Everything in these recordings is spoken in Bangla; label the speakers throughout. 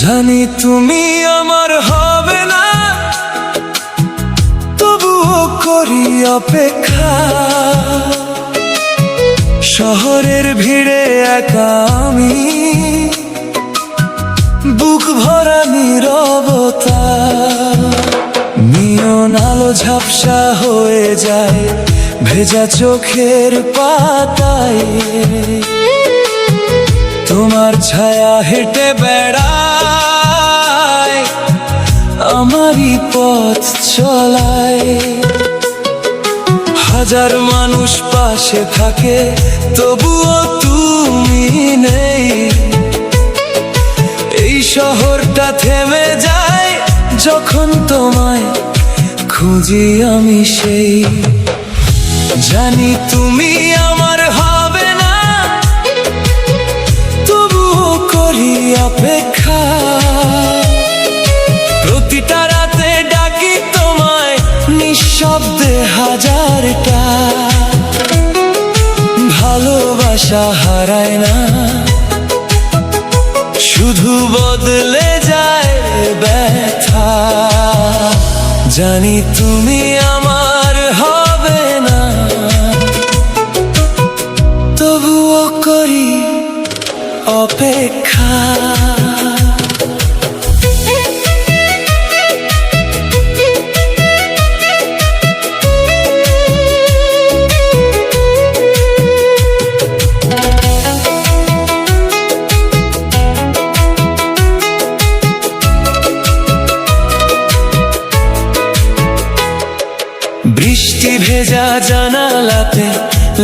Speaker 1: জানি তুমি আমার হবে না, তবুও করি অপেক্ষা। শহরের ভিড়ে একা আমি, বুক ভরা নীরবতা। নিয়ন আলো ঝাপসা হয়ে যায় ভেজা চোখের পাতায়। তোমার ছায়া হেঁটে বেড়ায় আমারই পথ চলায়। হাজার মানুষ পাশে থাকে তবুও তুমি নেই। এই শহরটা থেমে যায় যখন তোমায় খুঁজি আমি সেই। জানি তুমি আমার হবে না, তবুও করি অপেক্ষা। প্রতিটা রাতে ডাকি তোমায় নিঃশব্দে হাজারটা। ভালোবাসা হারায় না, শুধু বদলে যায় ব্যথা। জানি তুমি আমার হবে না, তবুও করি অপেক্ষা। বৃষ্টি ভেজা জানালাতে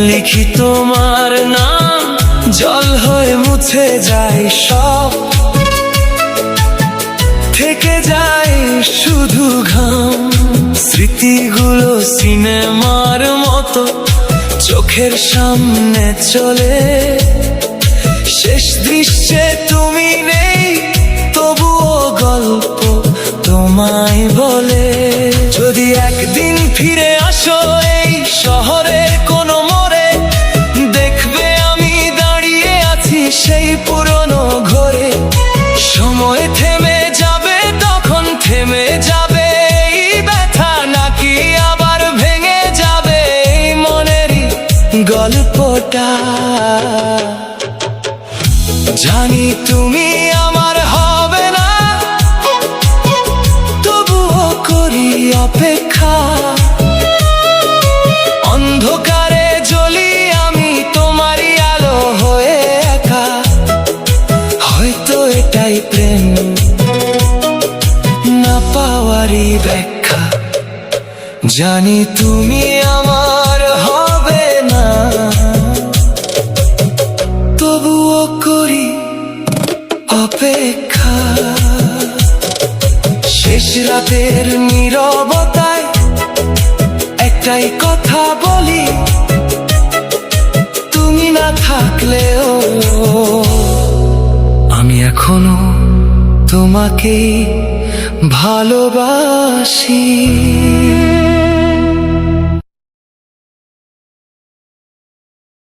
Speaker 1: লিখি তোমার নাম। জল হয়ে মুছে যায় সব, থেকে যায় শুধু ঘাম। স্মৃতিগুলো সিনেমার মতো চোখের সামনে চলে। শেষ দৃশ্যে তুমি নেই, তবুও গল্প তোমায় বলে। যদি একদিন ফিরে আসো এই শহরের কোনো মোড়ে, দেখবে আমি দাঁড়িয়ে আছি সেই পুরনো ঘরে। সময় থেমে যাবে তখন, থেমে যাবে এই ব্যথা, নাকি আবার ভেঙে যাবে এই মনেরই গল্পটা। জানি তুমি আমার হবে না, তবুও করি অপেক্ষা। অন্ধকারে জ্বলি আমি তোমারই আলো হয়ে একা। হয়তো এটাই প্রেম, না পাওয়ারই ব্যাখ্যা। জানি তুমি আমার হবে না, তবুও করি অপেক্ষা। শেষ রাতের নীরবতায় একটাই কথা বলি, তুমি না থাকলেও আমি এখনো তোমাকে ভালোবাসি।